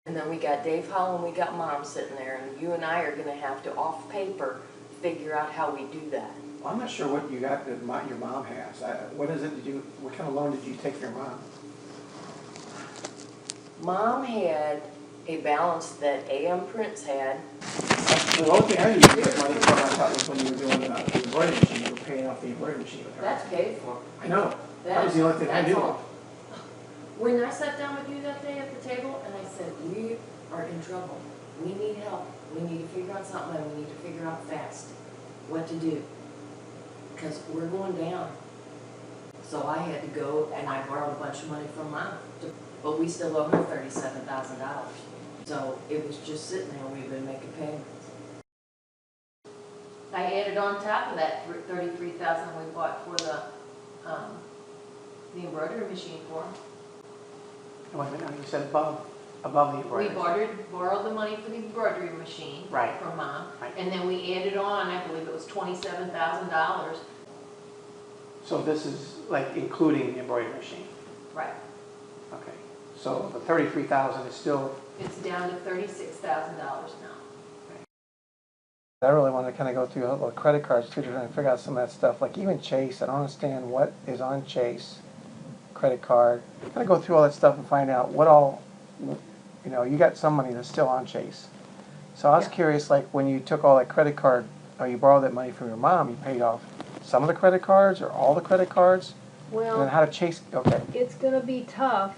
And then we got Dave Hall and we got Mom sitting there, and you and I are gonna have to, off paper, figure out how we do that. Well, I'm not sure what you got that your mom has. What is it, what kind of loan did you take for your mom? Mom had a balance that AM Prince had. The only thing I used to get money from, I thought, was when you were doing the embroidery machine. You were paying off the embroidery machine with her. That's paid for. I know. That was the only thing I knew of. When I sat down with you that day at the table and I said, we are in trouble, we need help, we need to figure out something, and we need to figure out fast what to do, because we're going down. So I had to go and I borrowed a bunch of money from Mom, but we still owe her $37,000. So it was just sitting there, we've been making payments. I added on top of that $33,000 we bought for the embroidery machine for. Wait a minute, you said above the embroidery. We borrowed the money for the embroidery machine Right. from Mom, Right. and then we added on, I believe it was $27,000. So this is like including the embroidery machine? Right. Okay. So the $33,000 is still... It's down to $36,000 now. I really want to kind of go through all the credit cards too, to try and figure out some of that stuff. Like even Chase, I don't understand what is on Chase credit card. Kind of go through all that stuff and find out what all, you got some money that's still on Chase. So I was curious, like when you took all that credit card, or you borrowed that money from your mom, you paid off some of the credit cards or all the credit cards? Well, And then how to Chase, okay. it's going to be tough.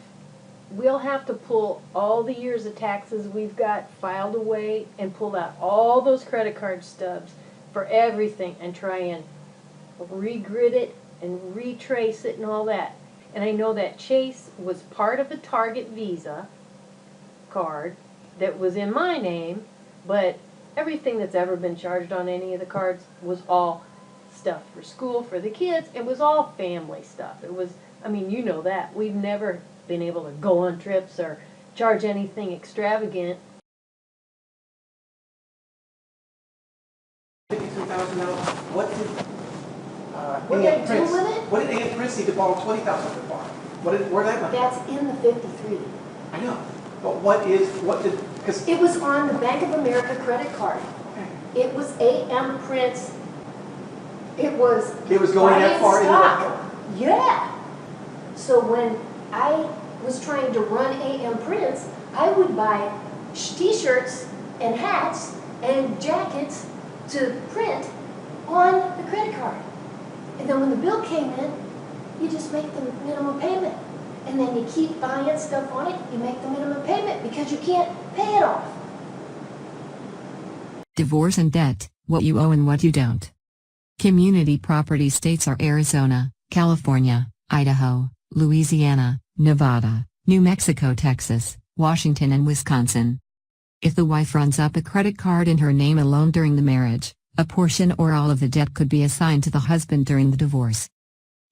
We'll have to pull all the years of taxes we've got filed away and pull out all those credit card stubs for everything and try and regrid it and retrace it and all that. And I know that Chase was part of the Target Visa card that was in my name, but everything that's ever been charged on any of the cards was all stuff for school for the kids. It was all family stuff. It was, you know that. We've never been able to go on trips or charge anything extravagant. $53,000. What did What did I do with it? What did Aunt Prince need to borrow $20,000 for? Where that money? That's in the 53. I know, but because It was on the Bank of America credit card. It was AM Prince. It was going that far into stock. Yeah. So when I was trying to run AM Prince, I would buy t-shirts and hats and jackets to print on the credit card. And then when the bill came in, you just make the minimum payment. And then you keep buying stuff on it, you make the minimum payment because you can't pay it off. Divorce and debt, what you owe and what you don't. Community property states are Arizona, California, Idaho, Louisiana, Nevada, New Mexico, Texas, Washington and Wisconsin. If the wife runs up a credit card in her name alone during the marriage, a portion or all of the debt could be assigned to the husband during the divorce.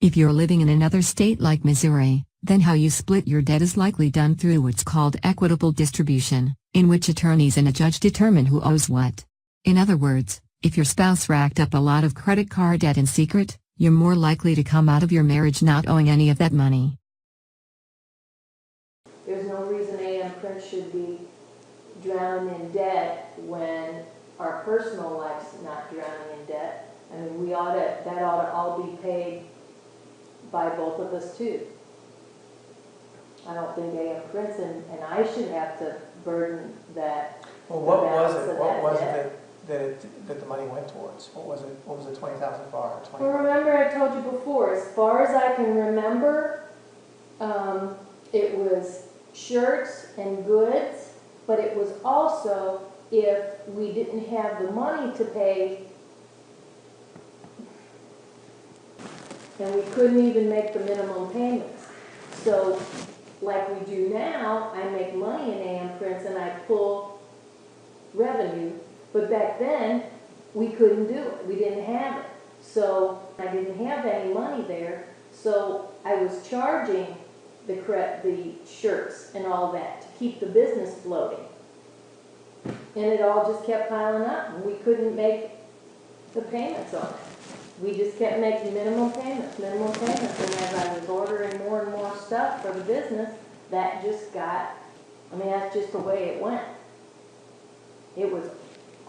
If you're living in another state like Missouri, then how you split your debt is likely done through what's called equitable distribution, in which attorneys and a judge determine who owes what. In other words, if your spouse racked up a lot of credit card debt in secret, you're more likely to come out of your marriage not owing any of that money. There's no reason AM Prince should be drowning in debt when our personal life's not drowning in debt. That ought to all be paid by both of us too. I don't think AM Prince and I should have to burden that. Well, what was it that the money went towards? What was the $20,000 for? Well, remember I told you before, as far as I can remember, it was shirts and goods, but it was also if we didn't have the money to pay, and we couldn't even make the minimum payments. So, like we do now, I make money in AM Prince and I pull revenue, but back then, we couldn't do it. We didn't have it. So, I didn't have any money there, so I was charging the shirts and all that to keep the business floating. And it all just kept piling up, and we couldn't make the payments on it. We just kept making minimum payments, and as I was ordering more and more stuff for the business, that just got I mean, that's just the way it went. It was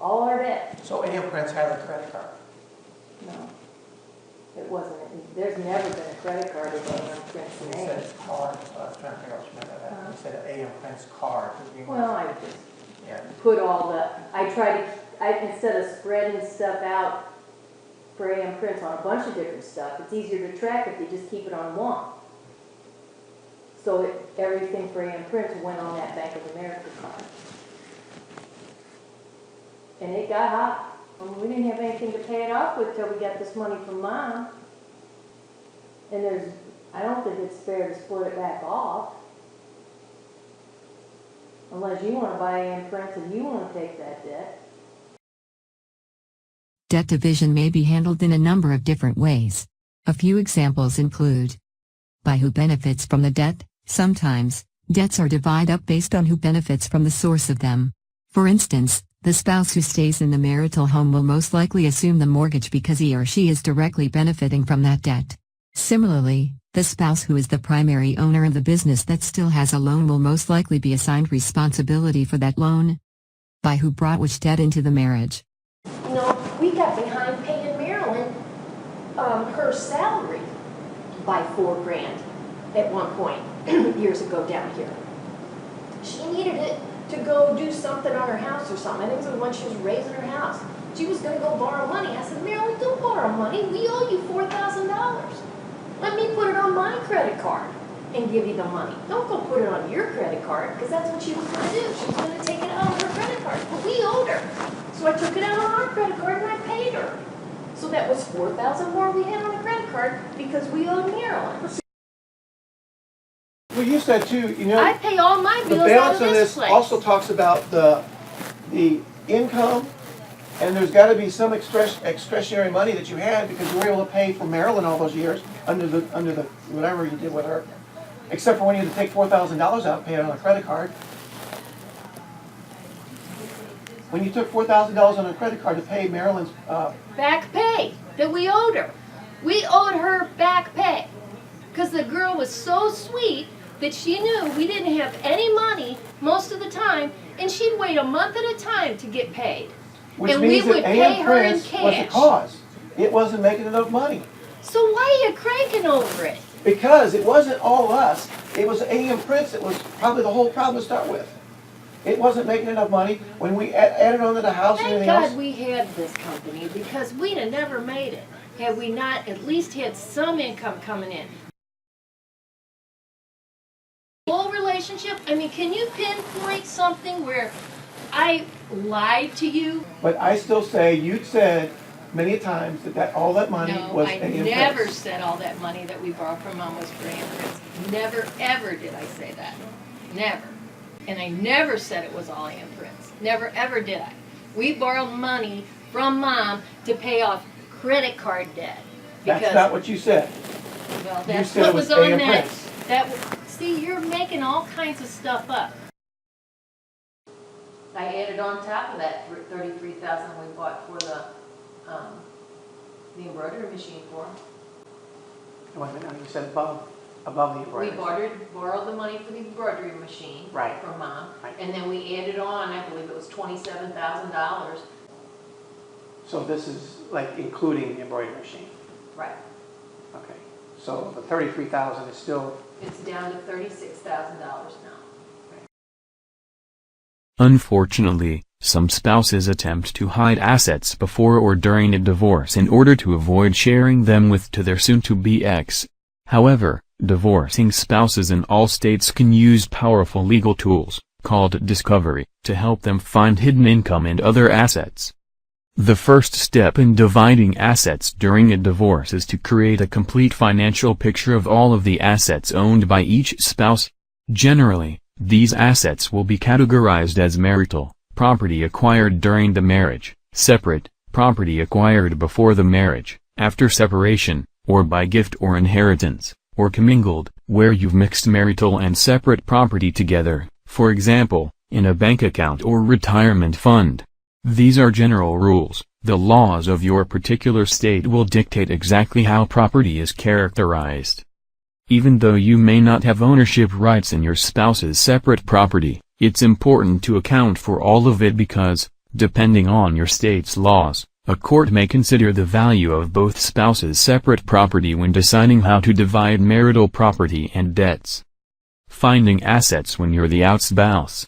all our debt. So A.M. Prince had a credit card. No, it wasn't. There's never been a credit card at A.M. Prince You name. said card, so I was trying to figure out what you meant by that. You said A.M. Prince card. Well, I just Yeah. put all the, instead of spreading stuff out for A.M. Prince on a bunch of different stuff, it's easier to track if you just keep it on one. So everything for A.M. Prince went on that Bank of America card. And it got hot. We didn't have anything to pay it off with till we got this money from Mom. And I don't think it's fair to split it back off. Unless you want to buy A.M. Prince and you want to take that debt. Debt division may be handled in a number of different ways. A few examples include by who benefits from the debt. Sometimes, debts are divided up based on who benefits from the source of them. For instance, the spouse who stays in the marital home will most likely assume the mortgage because he or she is directly benefiting from that debt. Similarly, the spouse who is the primary owner of the business that still has a loan will most likely be assigned responsibility for that loan. By who brought which debt into the marriage. You know, we got behind paying Marilyn, her salary by $4,000 at one point, years ago down here. She needed it to go do something on her house or something. I think it was when she was raising her house. She was gonna go borrow money. I said, Marilyn, don't borrow money. We owe you $4,000. Let me put it on my credit card and give you the money. Don't go put it on your credit card, because that's what she was gonna do. She was gonna take it out on her credit card, but we owed her. So I took it out on our credit card and I paid her. So that was $4,000 more we had on a credit card because we owed Marilyn. Well, you said too, you know. I pay all my The bills out balance of on this this place. also talks about the income, and there's got to be some discretionary money that you had because you were able to pay for Marilyn all those years under the whatever you did with her, except for when you had to take $4,000 out and pay it on a credit card. When you took $4,000 on a credit card to pay Marilyn's, Back pay that we owed her. We owed her back pay because the girl was so sweet that she knew we didn't have any money most of the time, and she'd wait a month at a time to get paid. which And we means would that pay A.M. her in Prince was the cash. cause. It wasn't making enough money. So why are you cranking over it? Because it wasn't all us. It was A.M. Prince that was probably the whole problem to start with. It wasn't making enough money when we added on to the house and Thank everything God else. we had this company because we'd have never made it had we not at least had some income coming in. Whole relationship, I mean, can you pinpoint something where I lied to you? But I still say, you said many times that all that money No, was I A.M. never Prince. said all that money that we borrowed from Mom was for A.M. Prince. Never, ever did I say that. Never. And I never said it was all A.M. Prince. Never, ever did I. We borrowed money from Mom to pay off credit card debt. That's not what you said. Well, you that's said what it was was on A.M. that. Prince. See, you're making all kinds of stuff up. I added on top of that $33,000 we bought for the embroidery machine for. Wait a minute, now you said above the embroidery. We borrowed the money for the embroidery machine Right. from Mom, Right. and then we added on, I believe it was $27,000. So this is like including the embroidery machine. Right. Okay. So the $33,000 is still. It's down to $36,000 now. Unfortunately, some spouses attempt to hide assets before or during a divorce in order to avoid sharing them with their soon-to-be ex. However, divorcing spouses in all states can use powerful legal tools, called discovery, to help them find hidden income and other assets. The first step in dividing assets during a divorce is to create a complete financial picture of all of the assets owned by each spouse. Generally, these assets will be categorized as marital, property acquired during the marriage, separate, property acquired before the marriage, after separation, or by gift or inheritance, or commingled, where you've mixed marital and separate property together, for example, in a bank account or retirement fund. These are general rules. The laws of your particular state will dictate exactly how property is characterized. Even though you may not have ownership rights in your spouse's separate property, It's important to account for all of it because, depending on your state's laws, a court may consider the value of both spouses' separate property when deciding how to divide marital property and debts. Finding assets when you're the outspouse.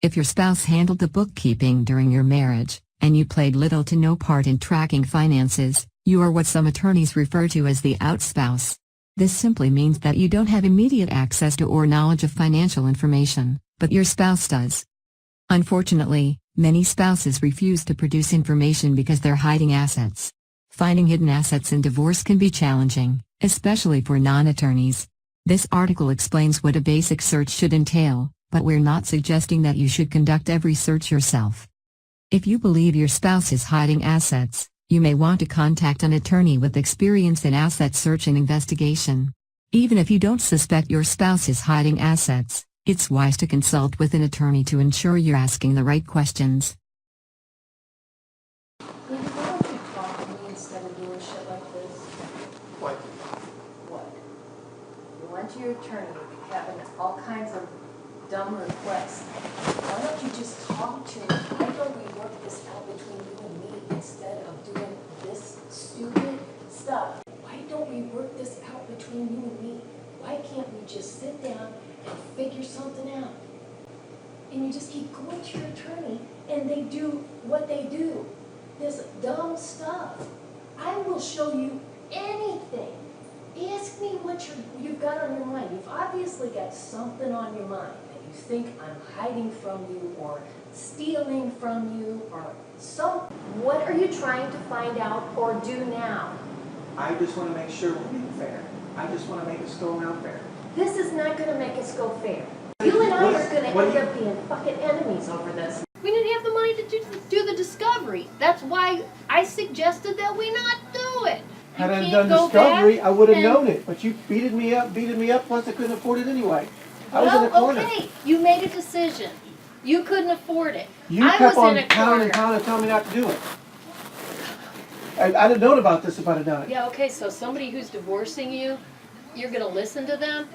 If your spouse handled the bookkeeping during your marriage, and you played little to no part in tracking finances, you are what some attorneys refer to as the outspouse. This simply means that you don't have immediate access to or knowledge of financial information, but your spouse does. Unfortunately, many spouses refuse to produce information because they're hiding assets. Finding hidden assets in divorce can be challenging, especially for non-attorneys. This article explains what a basic search should entail, but we're not suggesting that you should conduct every search yourself. If you believe your spouse is hiding assets, you may want to contact an attorney with experience in asset search and investigation. Even if you don't suspect your spouse is hiding assets, it's wise to consult with an attorney to ensure you're asking the right questions. Maybe why don't you talk to me instead of doing shit like this? What? What? You went to your attorney having all kinds of dumb requests. Why don't you just talk to me? Why don't we work this out between you and me instead of doing this stupid stuff? Why don't we work this out between you and me? Why can't we just sit down and figure something out? And you just keep going to your attorney and they do what they do. This dumb stuff. I will show you anything. Ask me what you've got on your mind. You've obviously got something on your mind that you think I'm hiding from you or stealing from you or some. What are you trying to find out or do now? I just want to make sure we're being fair. I just want to make us go around fair. This is not going to make us go fair. You and I are going to end up being fucking enemies over this. We didn't have the money to do the discovery. That's why I suggested that we not do it. Had I can't done go discovery, back I would have and- known it, but you beated me up, plus I couldn't afford it anyway. I was in a Well, corner. okay, you made a decision. You couldn't afford it. You I kept was on in a pounding corner. and telling me not to do it. I'd have known about this if I'd have done it. Yeah, okay, so somebody who's divorcing you, you're gonna listen to them?